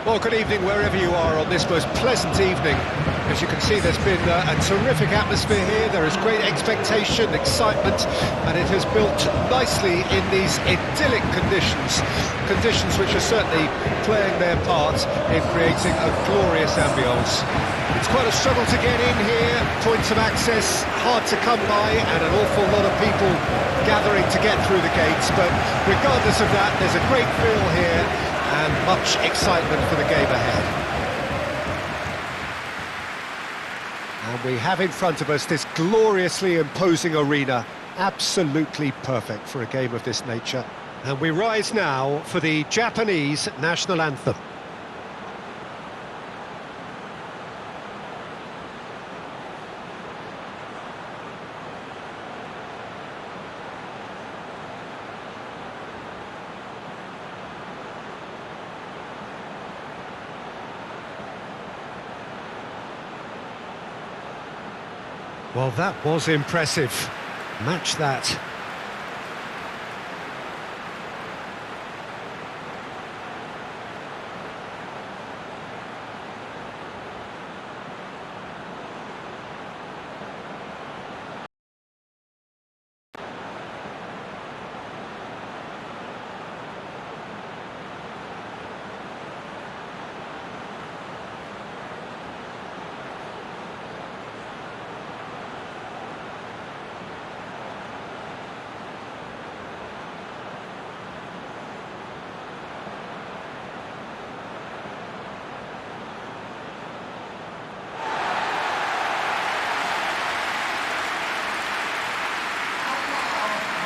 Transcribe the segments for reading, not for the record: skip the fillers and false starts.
Well, good evening wherever you are on this most pleasant evening. As you can see, there's been a terrific atmosphere here. There is great expectation, excitement, and it has built nicely in these idyllic conditions. Conditions which are certainly playing their part in creating a glorious ambience. It's quite a struggle to get in here, points of access hard to come by, and an awful lot of people gathering to get through the gates. But regardless of that, there's a great feel here and much excitement for the game ahead. And we have in front of us this gloriously imposing arena, absolutely perfect for a game of this nature. And we rise now for the Japanese national anthem. Well, that was impressive. Match that.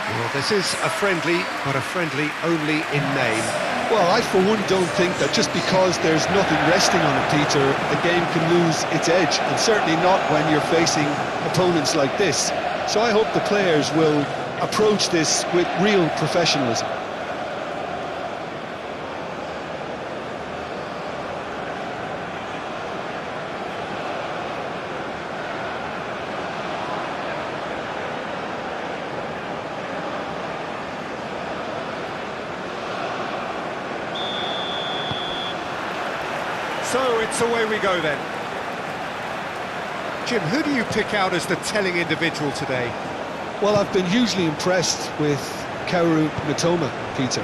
Well, this is a friendly, but a friendly only in name. Well, I for one don't think that just because there's nothing resting on it, Peter, the game can lose its edge, and certainly not when you're facing opponents like this. So I hope the players will approach this with real professionalism. So it's away we go then. Jim, who do you pick out as the telling individual today? Well, I've been hugely impressed with Kaoru Mitoma, Peter.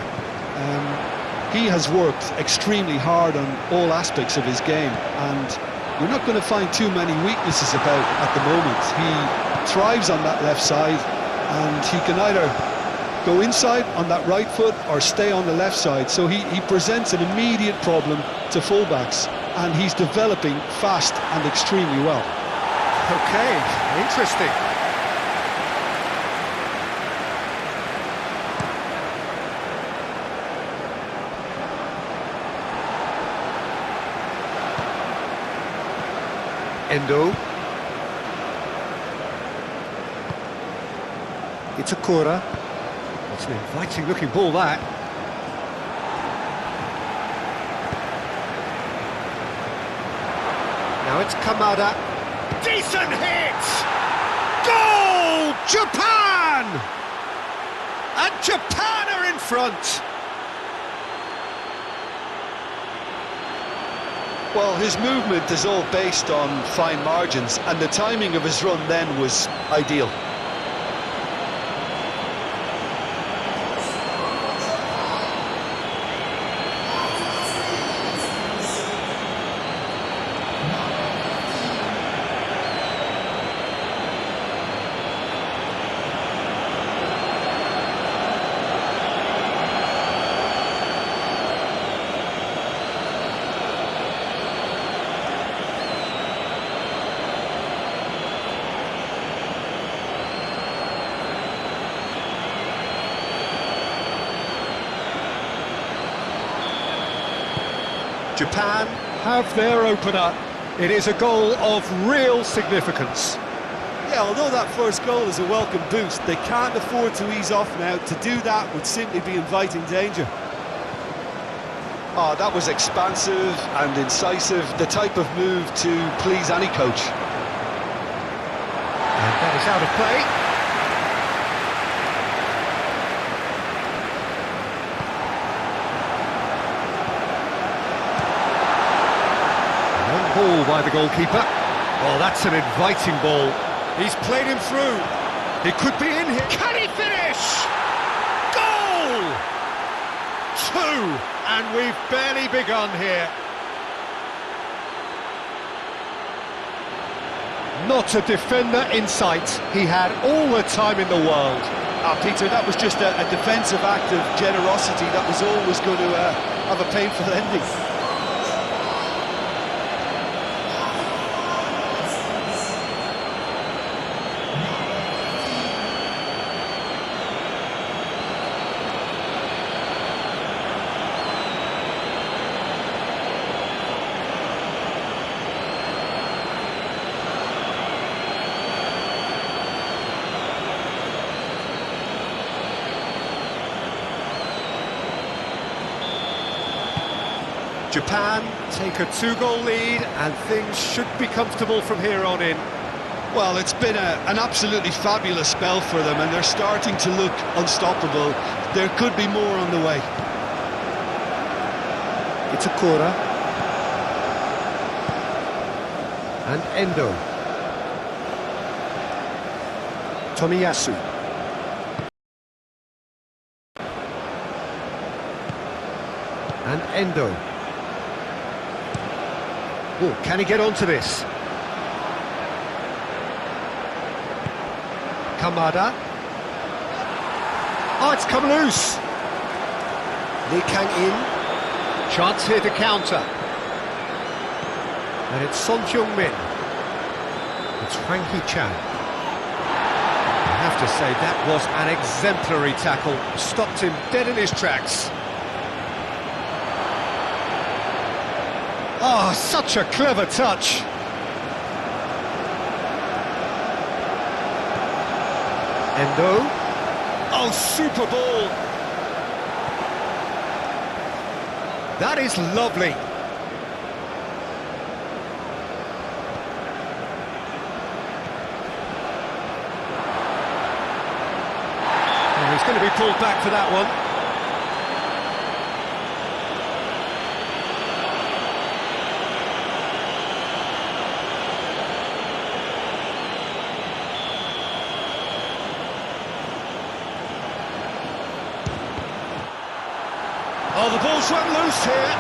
He has worked extremely hard on all aspects of his game, and you're not going to find too many weaknesses about at the moment. He thrives on that left side, and he can either go inside on that right foot or stay on the left side, so he presents an immediate problem to fullbacks, and he's developing fast and extremely well. Okay, interesting. Endo. Itakura. It's an inviting looking ball, that. Now it's Kamada. Decent hit! Goal! Japan! And Japan are in front! Well, his movement is all based on fine margins, and the timing of his run then was ideal. Japan have their opener. It is a goal of real significance. Yeah, although that first goal is a welcome boost, they can't afford to ease off now. To do that would simply be inviting danger. Oh, that was expansive and incisive, the type of move to please any coach. And that is out of play. call by the goalkeeper. Oh, that's an inviting ball. He's played him through. He could be in here. Can he finish? Goal! 2, and we've barely begun here. Not a defender in sight. He had all the time in the world. Peter, that was just a defensive act of generosity that was always going to have a painful ending. Japan take a 2-goal lead, and things should be comfortable from here on in. Well, it's been an absolutely fabulous spell for them, and they're starting to look unstoppable. There could be more on the way. Itakura. And Endo. Tomiyasu. And Endo. Oh, can he get onto this? Kamada. Oh, it's come loose. Lee Kang-in. Chance here to counter. And it's Son Heung-min. It's Hwang Hee-chan. I have to say, that was an exemplary tackle. Stopped him dead in his tracks. Oh, such a clever touch. Endo. Oh, super ball. That is lovely. Oh, he's going to be pulled back for that one. Oh, the ball's run loose here.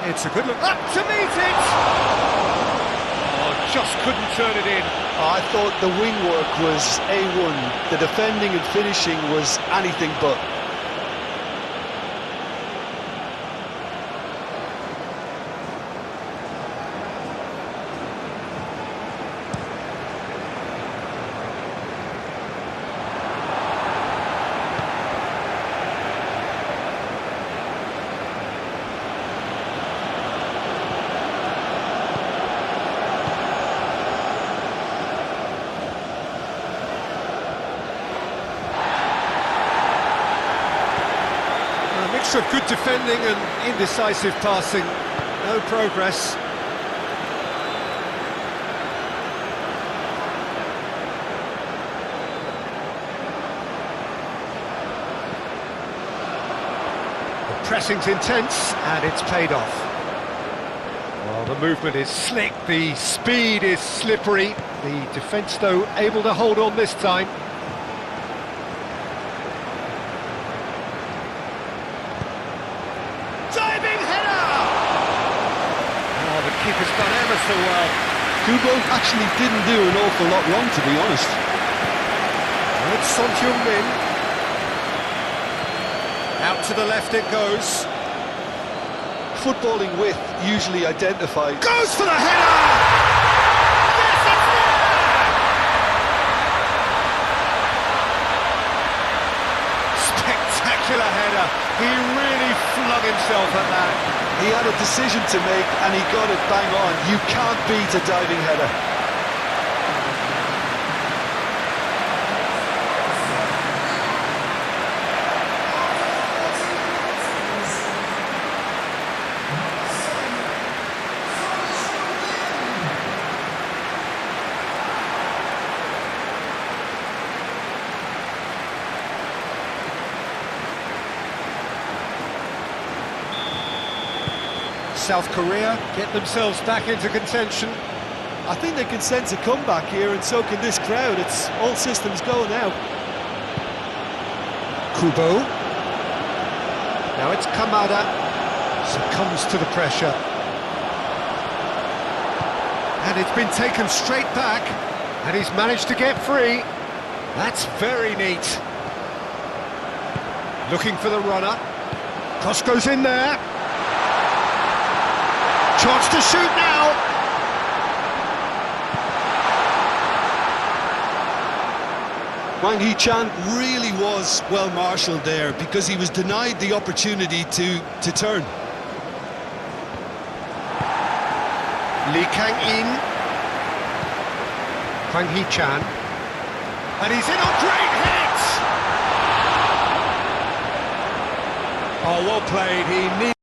It's a good look, up to meet it! Oh, just couldn't turn it in. I thought the wing work was A1. The defending and finishing was anything but. Of good defending and indecisive passing, no progress. The pressing's intense and it's paid off. Well, the movement is slick, the speed is slippery, the defence though able to hold on this time. Keeper's done ever so well. Kubo actually didn't do an awful lot wrong, to be honest. It's Son Heung-min. Out to the left it goes. Footballing width usually identified. Goes for the header! Yes, it's there! Spectacular header. He really flung himself at that. He had a decision to make and he got it bang on. You can't beat a diving header. South Korea get themselves back into contention. I think they can sense a comeback here, and so can this crowd. It's all systems go now. Kubo. Now it's Kamada. Succumbs to the pressure. And it's been taken straight back. And he's managed to get free. That's very neat. Looking for the runner. Cross goes in there. Chance to shoot now. Wang Hee-chan really was well marshalled there because he was denied the opportunity to turn. Lee Kang-in. Wang Hee-chan. And he's in on great hit! Oh, well played. He needed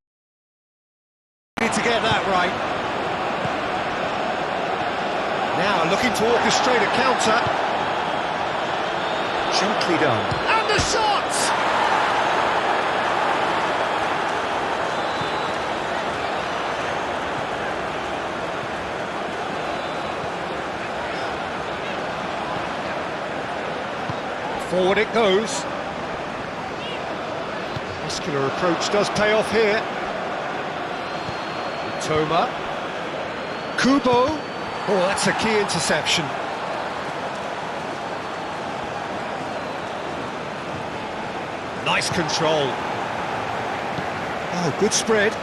to get that right. Now looking to orchestrate a counter. Gently done. And the shot! Forward it goes. Muscular approach does pay off here. Toma. Kubo. Oh, that's a key interception. Nice control. Oh, good spread.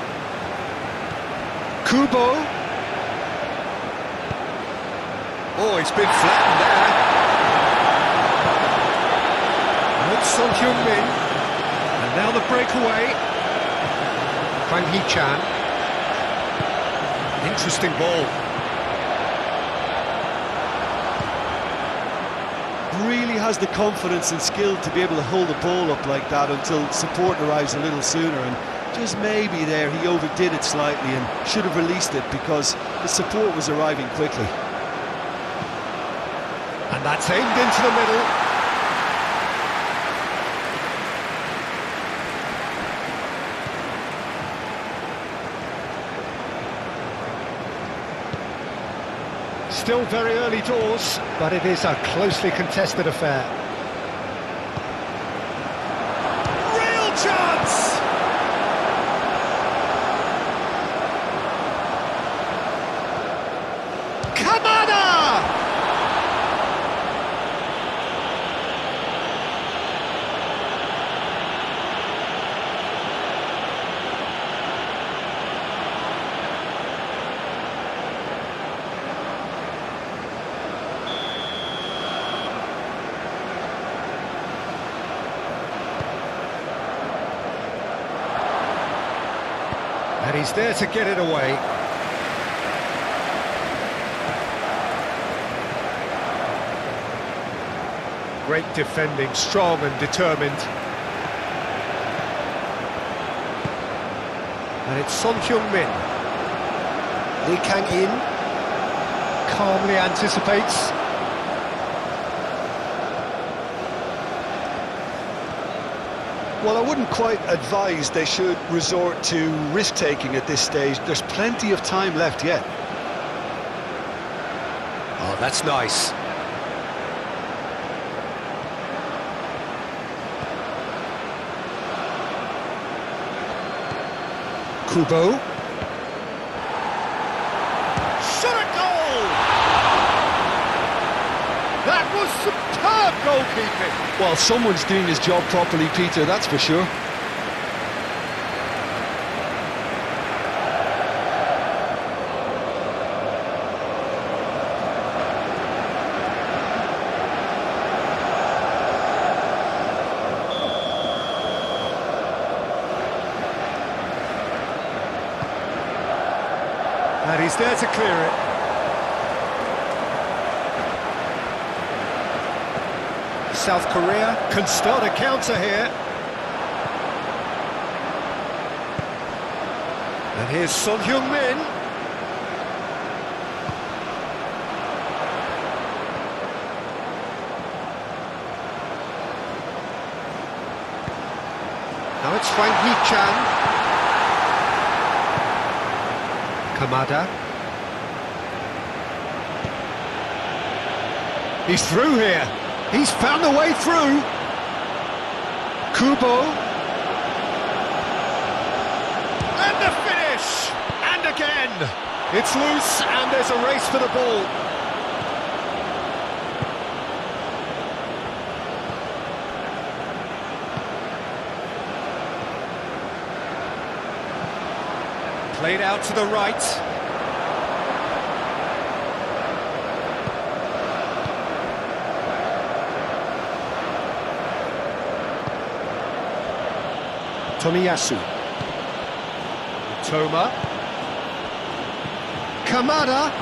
Kubo. Oh, it's been flattened there. It's Son Heung-min. And now the breakaway. Wang Hee-chan. Interesting ball. Really has the confidence and skill to be able to hold the ball up like that until support arrives a little sooner, and just maybe there he overdid it slightly and should have released it because the support was arriving quickly. And that's aimed into the middle. Still very early doors, but it is a closely contested affair. Real chance! Kamada! And he's there to get it away. Great defending, strong and determined. And it's Son Heung-min. Lee Kang-in calmly anticipates. Well, I wouldn't quite advise they should resort to risk-taking at this stage. There's plenty of time left yet. Oh, that's nice. Kubo. Shot at goal! That was superb goalkeeping. Well, someone's doing his job properly, Peter, that's for sure. And he's there to clear it. South Korea can start a counter here. And here's Son Heung-min. Now it's Wang Hee-chan. Kamada. He's through here. He's found a way through. Kubo. And the finish! And again! It's loose and there's a race for the ball. Played out to the right. Tomiyasu. Toma. Kamada.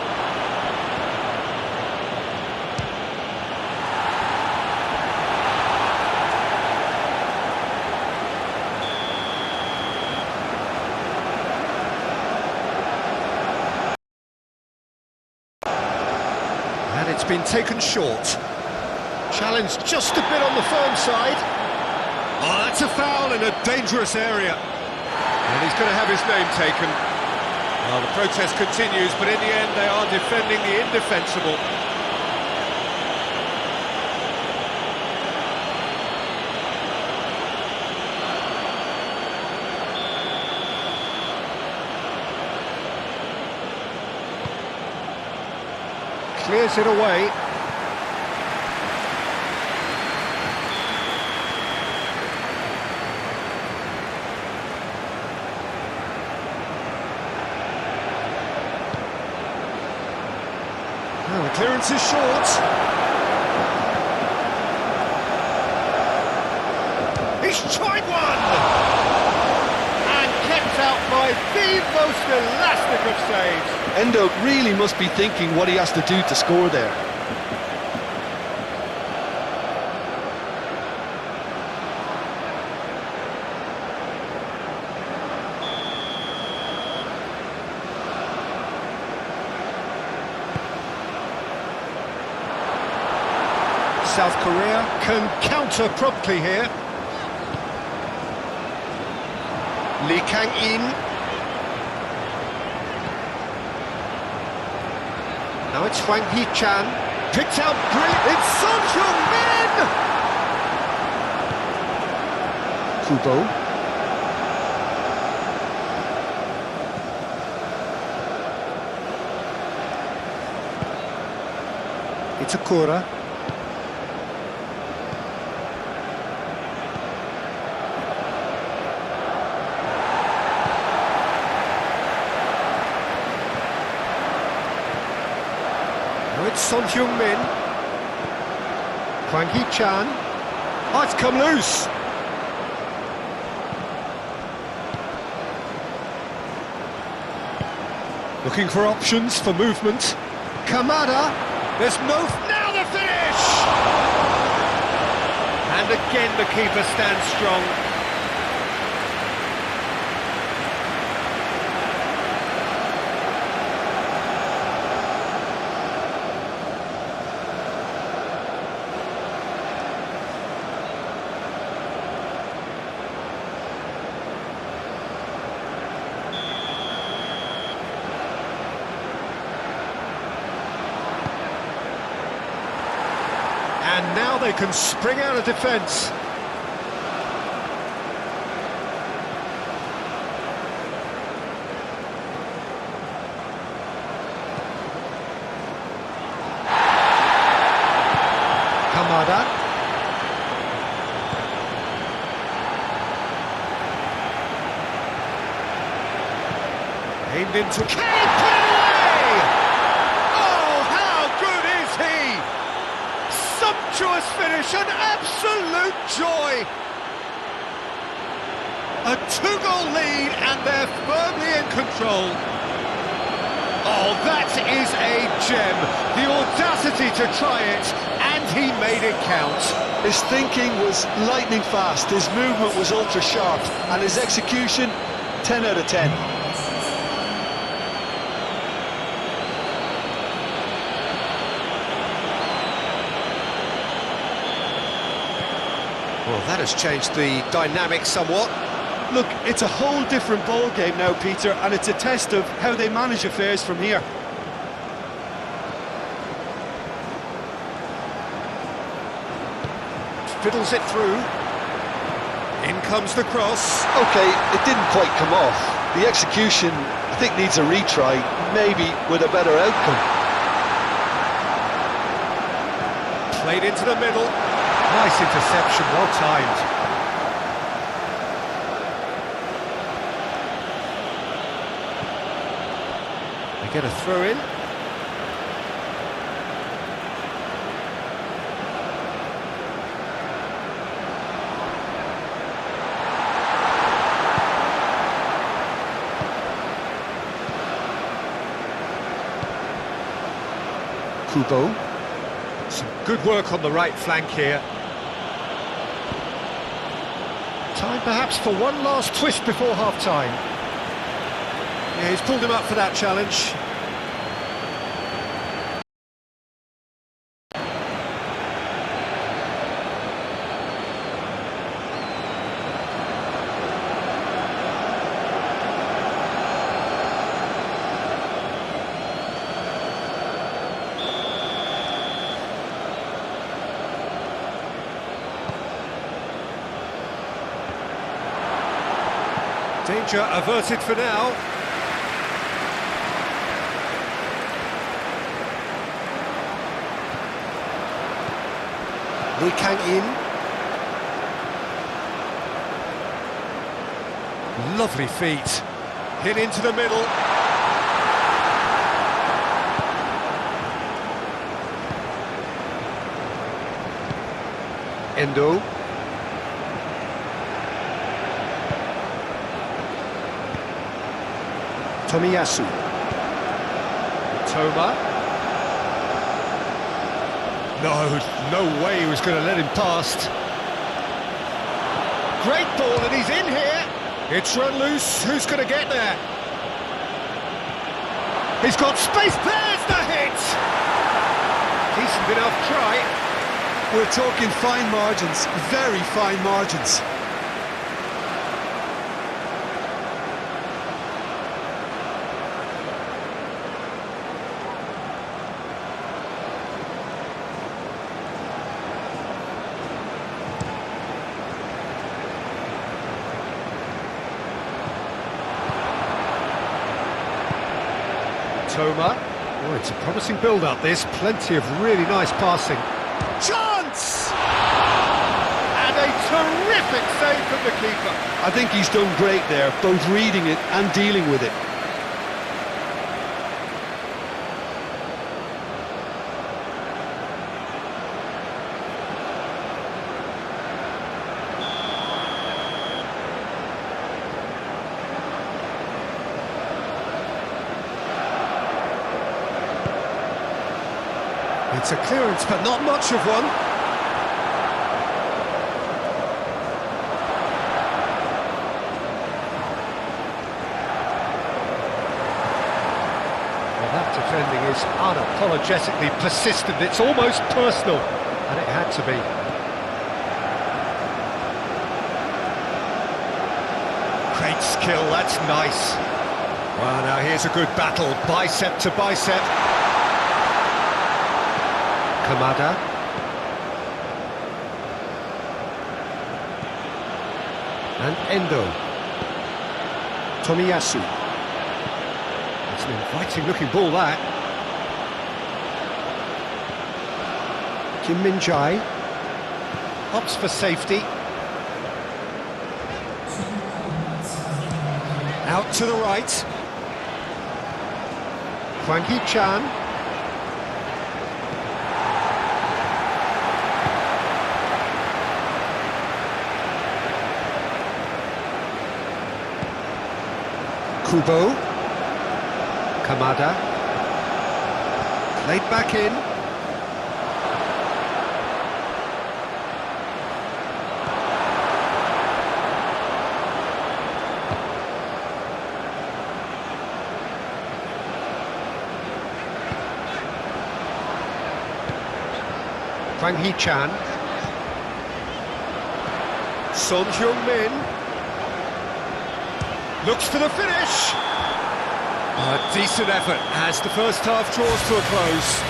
And it's been taken short. Challenge just a bit on the firm side. Oh, that's a foul in a dangerous area. And he's going to have his name taken. Well, the protest continues, but in the end they are defending the indefensible. Clears it away. Oh, the clearance is short. He's tried one! And kept out by the most elastic of saves. Endo really must be thinking what he has to do to score there. South Korea can counter promptly here. Lee Kang-in. Now it's Hwang Hee-chan. Picked out brilliant. It's Son Heung-min! Kubo. Itakura. Now it's Son Heung-min. Hwang Hee-chan. Oh, it's come loose. Looking for options for movement. Kamada. There's no... Now the finish! And again the keeper stands strong. And now they can spring out of defence. Kamada. Aimed into... Can he put it away? Oh, how good is he? Sumptuous finish, an absolute joy. A two-goal lead and they're firmly in control. Oh, that is a gem. The audacity to try it, and he made it count. His thinking was lightning fast, his movement was ultra sharp, and his execution, 10 out of 10. Well, that has changed the dynamic somewhat. Look, it's a whole different ball game now, Peter, and it's a test of how they manage affairs from here. Fiddles it through. In comes the cross. Okay, it didn't quite come off. The execution, I think, needs a retry, maybe with a better outcome. Played into the middle. Nice interception, well timed. They get a throw in. Kubo. Some good work on the right flank here. Time perhaps for one last twist before half-time. Yeah, he's pulled him up for that challenge. Danger averted for now. Lee Kang in. Lovely feet. Hit into the middle. Endo. Tomiyasu. Toma. No way he was going to let him past. Great ball, and he's in here. It's run loose. Who's going to get there? He's got space. There's the hit. Decent enough try. We're talking fine margins, very fine margins. Toma. Oh, it's a promising build-up, this. Plenty of really nice passing. Chance! And a terrific save from the keeper. I think he's done great there, both reading it and dealing with it. It's a clearance, but not much of one. Well, that defending is unapologetically persistent. It's almost personal, and it had to be. Great skill, that's nice. Well, now here's a good battle, bicep to bicep. Kamada. And Endo. Tomiyasu. It's an inviting looking ball, that. Kim Min-jae. Opts for safety. Out to the right. Hwang Hee-chan. Kubo. Kamada. Played back in. Hwang Hee-chan. Son Heung-min. Looks for the finish. A decent effort as the first half draws to a close.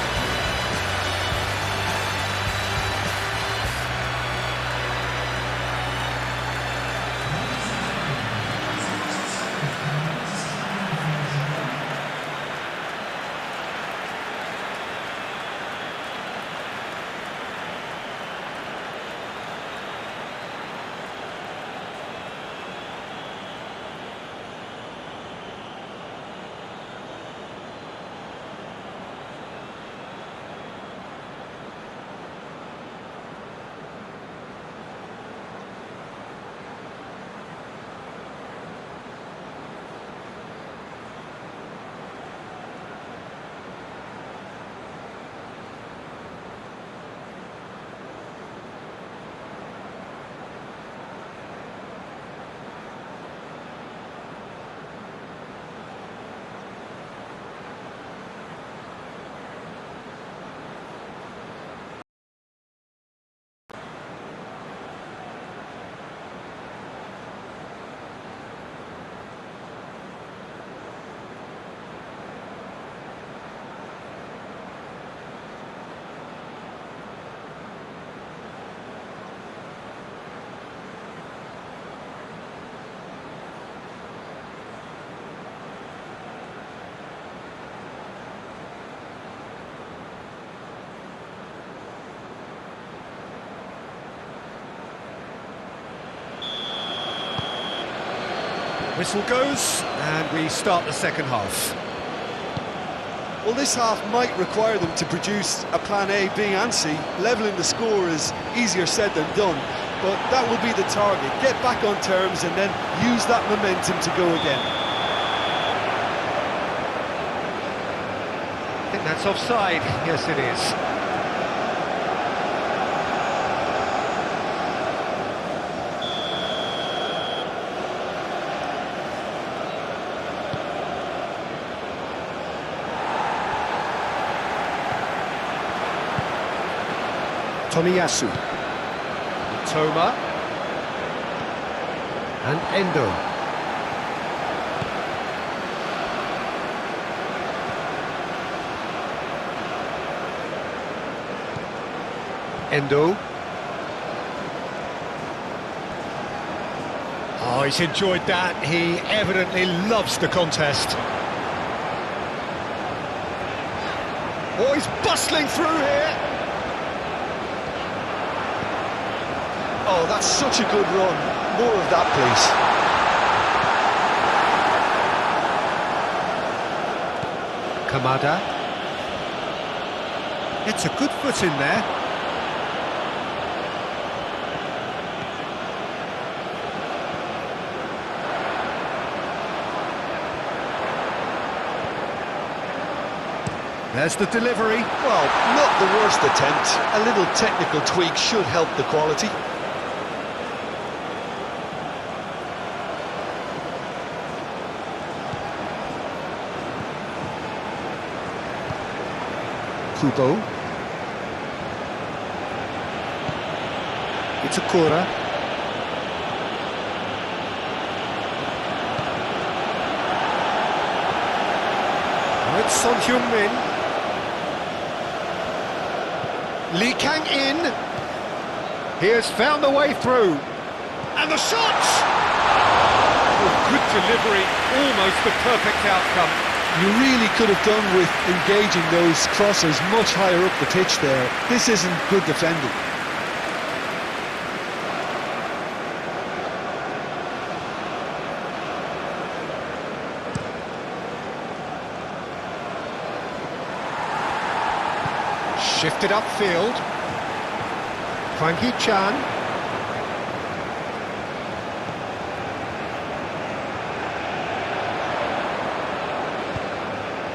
Whistle goes, and we start the second half. Well, this half might require them to produce a plan A, B and C. Levelling the score is easier said than done, but that will be the target. Get back on terms and then use that momentum to go again. I think that's offside. Yes, it is. Tomiyasu. Toma. And Endo. Endo. Oh, he's enjoyed that. He evidently loves the contest. Oh, he's bustling through here. Oh, that's such a good run. More of that, please. Kamada. It's a good foot in there. There's the delivery. Well, not the worst attempt. A little technical tweak should help the quality. Kubo. Itakura. Oh, it's Son Heung-min. Lee Kang-in. He has found the way through. And the shot! Oh, good delivery. Almost the perfect outcome. You really could have done with engaging those crossers much higher up the pitch there. This isn't good defending. Shifted upfield. Frankie Chan.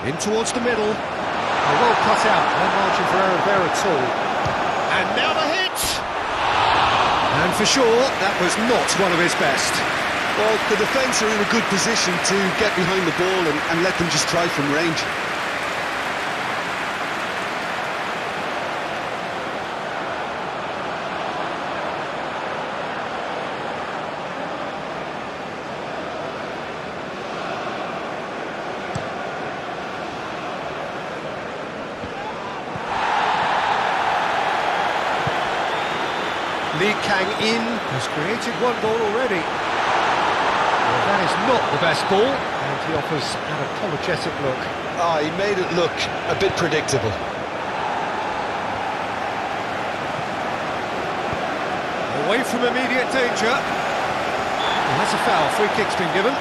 In towards the middle. Oh, well cut out. No margin for error there at all. And now the hit! And for sure, that was not one of his best. Well, the defence are in a good position to get behind the ball and let them just try from range. Lee Kang-in has created one goal already. Well, that is not the best ball, and he offers an apologetic look. Ah, he made it look a bit predictable. Away from immediate danger. Well, that's a foul. Free kick's been given.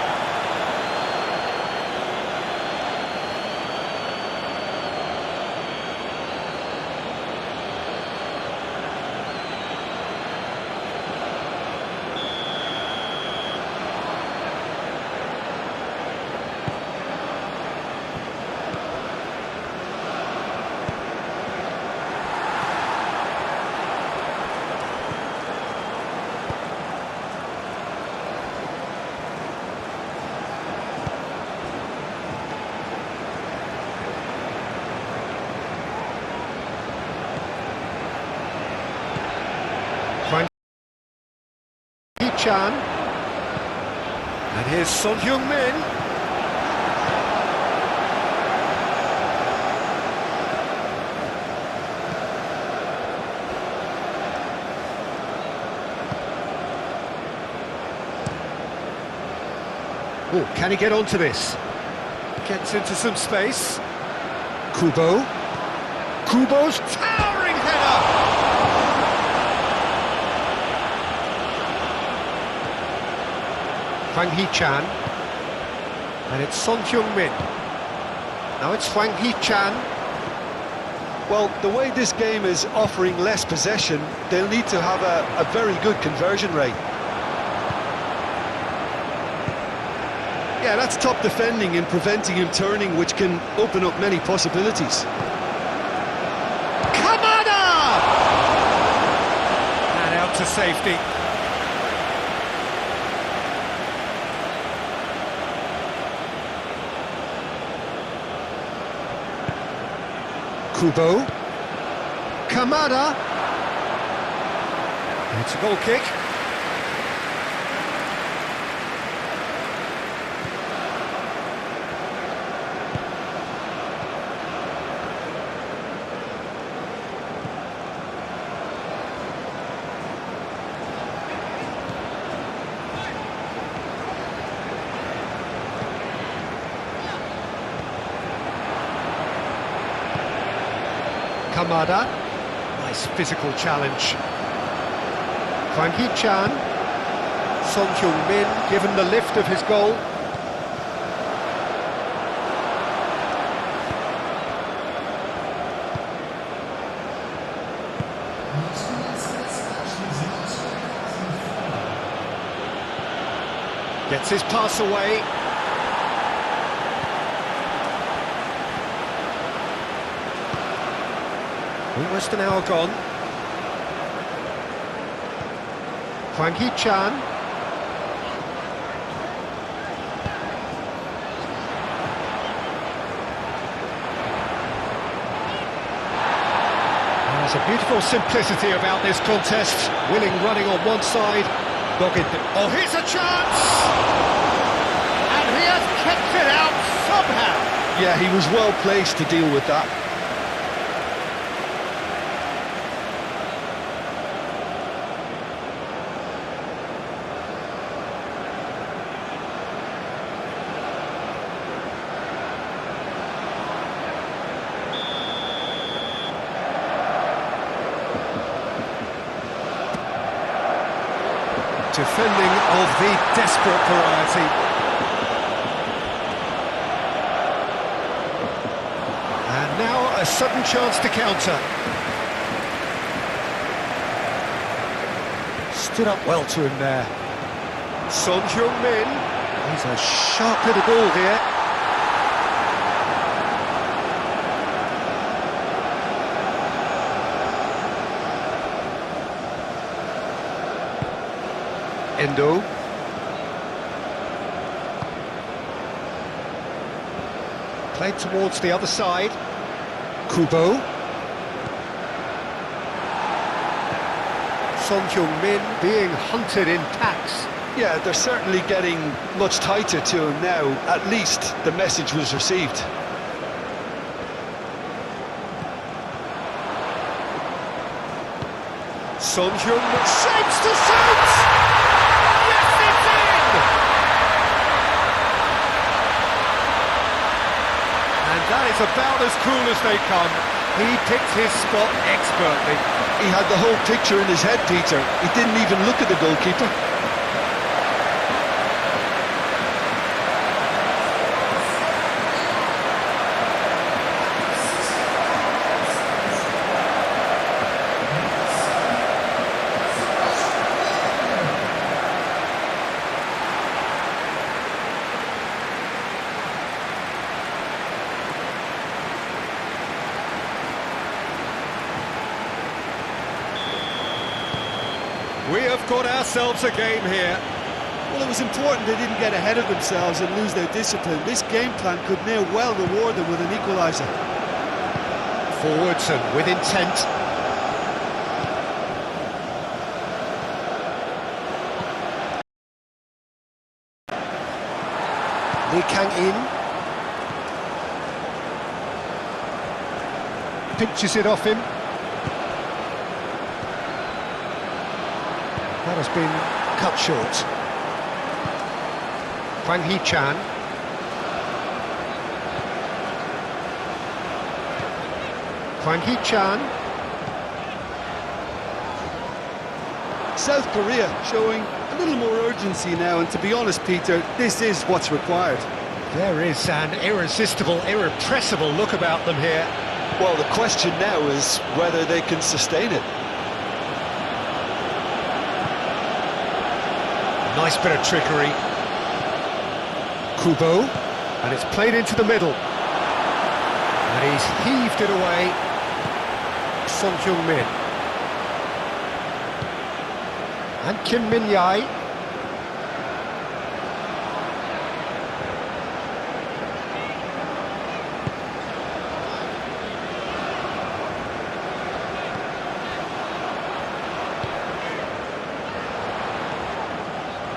Chan, and here's Son Heung-min. Oh, can he get onto this? Gets into some space. Kubo. Kubo's towering header! Hwang Hee-chan, and it's Son Heung-min. Now it's Hwang Hee-chan. Well, the way this game is offering less possession, they'll need to have a very good conversion rate. Yeah, that's top defending and preventing him turning, which can open up many possibilities. Kamada! And out to safety. Kubo. Kamada. It's a goal kick. Kamada, nice physical challenge. Hwang Hee-chan, Son Heung-min given the lift of his goal. Gets his pass away. Almost an hour gone. Hwang Hee-chan. There's a beautiful simplicity about this contest. Willing running on one side, dogged. Oh, here's a chance! And he has kept it out somehow. Yeah, he was well placed to deal with that. Defending of the desperate variety. And now a sudden chance to counter. Stood up well to him there. Son Heung-min. He's a sharp little ball here. Endo. Played towards the other side. Kubo. Son Heung-min being hunted in packs. Yeah, they're certainly getting much tighter to him now. At least the message was received. Son Heung-min shapes to shoot! Yes, it's in! And that is about as cool as they come. He picked his spot expertly. He had the whole picture in his head, Peter. He didn't even look at the goalkeeper. We have got ourselves a game here. Well, it was important they didn't get ahead of themselves and lose their discipline. This game plan could now well reward them with an equaliser. Forwards and with intent. Lee Kang-in. Pinches it off him. That has been cut short. Hwang Hee-chan. Hwang Hee-chan. South Korea showing a little more urgency now, and to be honest, Peter, this is what's required. There is an irresistible, irrepressible look about them here. Well, the question now is whether they can sustain it. Nice bit of trickery. Kubo, and it's played into the middle. And he's heaved it away. Son Heung-min. And Kim Min-jae.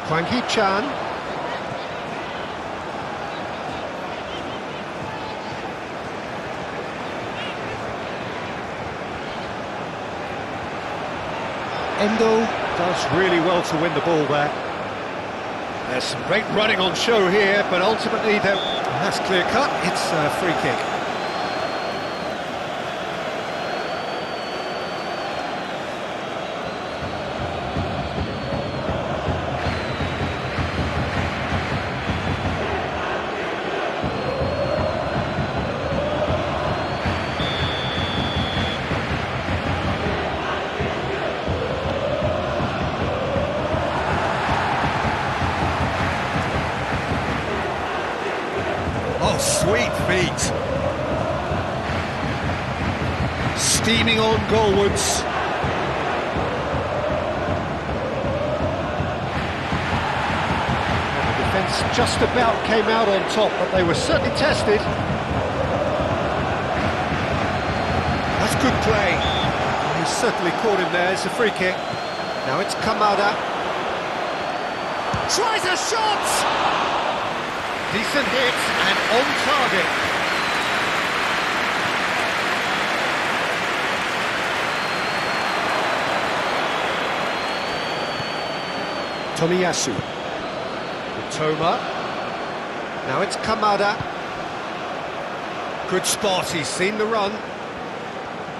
Hwang Hee-chan. Endo does really well to win the ball there. There's some great running on show here, but ultimately that's clear cut. It's a free kick. Oh, sweet feet. Steaming on goalwards. The defence just about came out on top, but they were certainly tested. That's good play. He certainly caught him there. It's a free kick. Now it's Kamada. Tries a shot! Decent hits and on target. Tomiyasu. Toma. Now it's Kamada. Good spot, he's seen the run.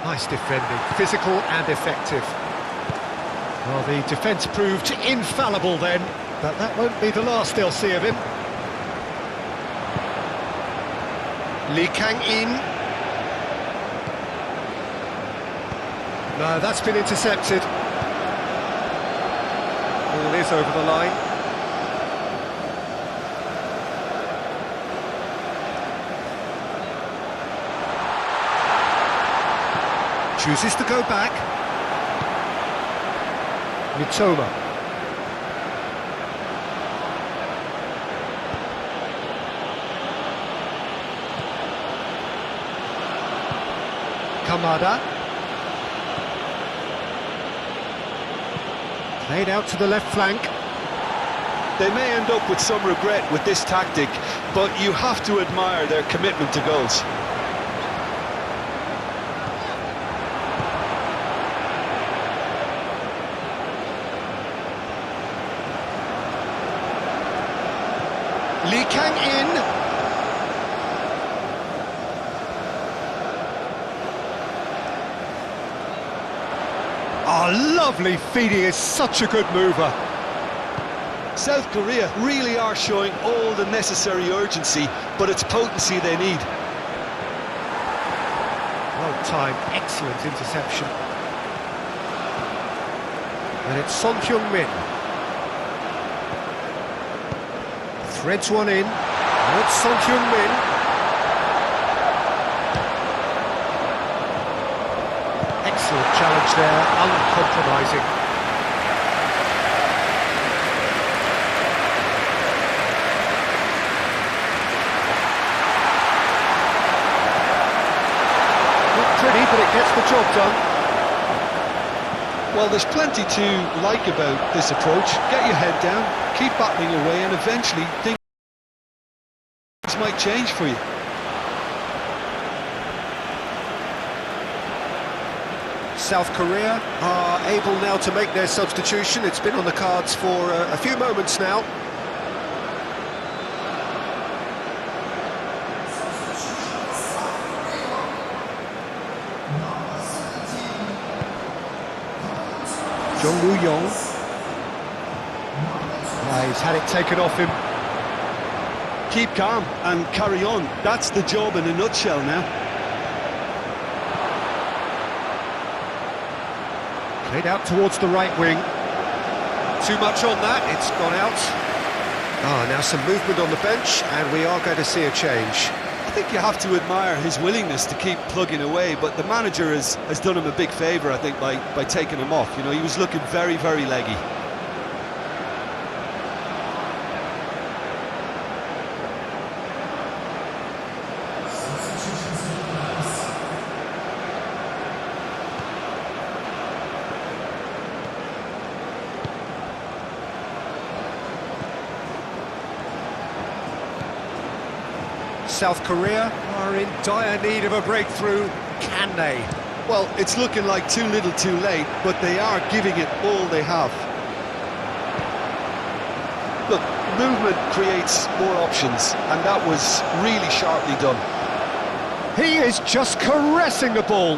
Nice defending, physical and effective. Well, the defence proved infallible then, but that won't be the last they'll see of him. Lee Kang-in. No, that's been intercepted. Ball is over the line. Chooses to go back. Mitoma. Kamada. Played out to the left flank. They may end up with some regret with this tactic, but you have to admire their commitment to goals. Lee Kang in. Oh, lovely feeding, is such a good mover. South Korea really are showing all the necessary urgency, but it's potency they need. Well timed, excellent interception. And it's Son Heung-min. Threads one in. And it's Son Heung-min. Excellent challenge there, uncompromising. Not pretty, but it gets the job done. Well, there's plenty to like about this approach. Get your head down, keep battling away, and eventually things might change for you. South Korea are able now to make their substitution. It's been on the cards for a few moments now. Jong Woo-yong. He's had it taken off him. Keep calm and carry on. That's the job in a nutshell now. Played out towards the right wing. Too much on that, it's gone out. Ah, now some movement on the bench, and we are going to see a change. I think you have to admire his willingness to keep plugging away, but the manager has done him a big favour, I think, by taking him off. You know, he was looking very, very leggy. South Korea are in dire need of a breakthrough. Can they? Well, it's looking like too little too late, but they are giving it all they have. Look, movement creates more options, and that was really sharply done. He is just caressing the ball.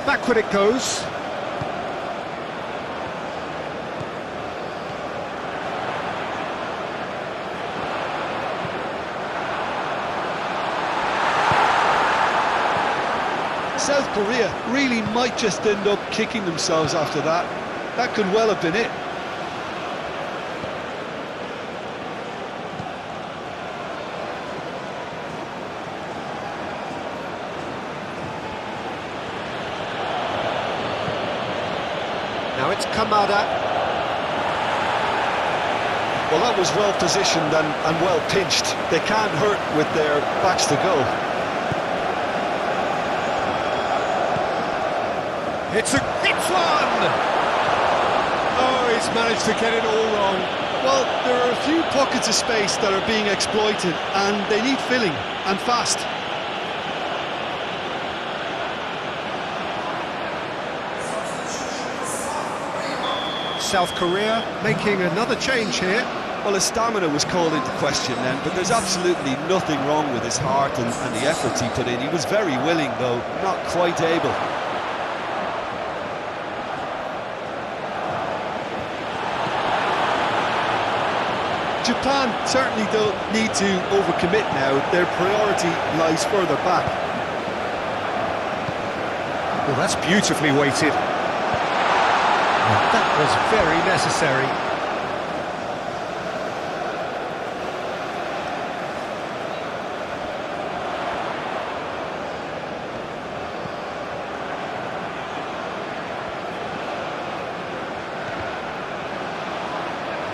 Backward it goes. South Korea really might just end up kicking themselves after that. That could well have been it. Now it's Kamada. Well, that was well positioned and well pinched. They can't hurt with their backs to goal. It's one! Oh, he's managed to get it all wrong. Well, there are a few pockets of space that are being exploited, and they need filling, and fast. South Korea making another change here. Well, his stamina was called into question then, but there's absolutely nothing wrong with his heart and the efforts he put in. He was very willing, though, not quite able. Japan certainly don't need to overcommit now. Their priority lies further back. Well, that's beautifully weighted. That was very necessary.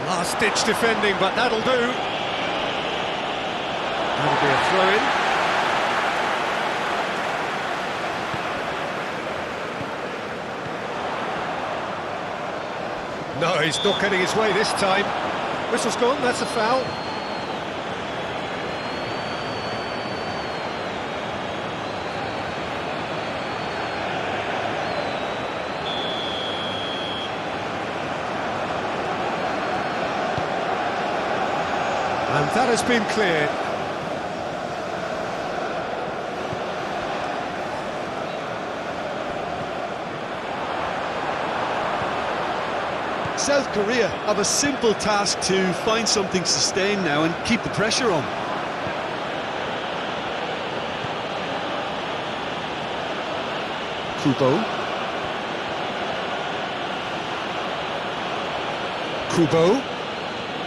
Last-ditch defending, but that'll do. That'll be a throw-in. No, he's not getting his way this time. Whistle's gone, that's a foul. And That has been cleared. South Korea have a simple task to find something sustained now and keep the pressure on. Kubo.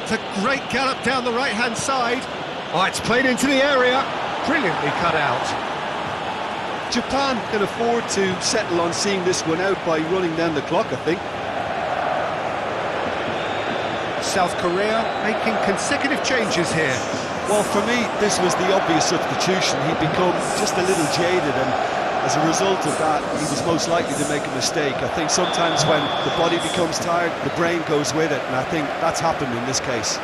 It's a great gallop down the right-hand side. Oh, it's played into the area. Brilliantly cut out. Japan can afford to settle on seeing this one out by running down the clock, I think. South Korea making consecutive changes here. Well, for me, this was the obvious substitution. He'd become just a little jaded, and as a result of that, he was most likely to make a mistake. I think sometimes when the body becomes tired, the brain goes with it, and I think that's happened in this case.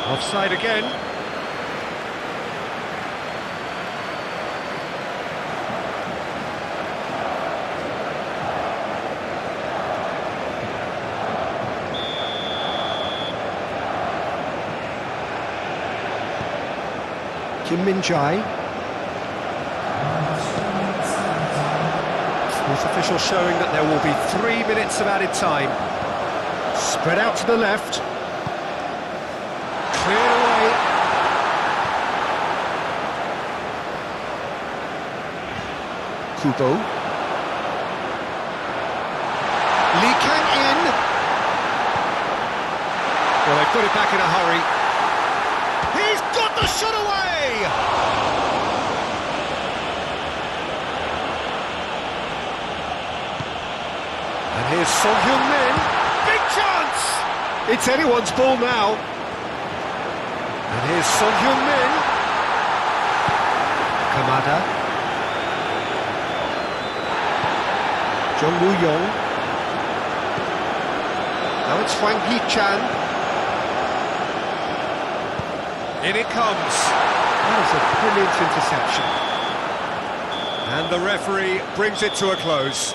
Offside again. Kim Min-jae. Fourth official showing that there will be 3 minutes of added time. Spread out to the left. Cleared away. Kubo. Lee Kang-in. Well, they put it back in a hurry. He's got the shot away! And here's Son Heung-min. Big chance! It's anyone's ball now. And here's Son Heung-min. Kamada. Jung Woo-young. Now it's Hwang Hee-chan. In it comes. That is a brilliant interception. And the referee brings it to a close.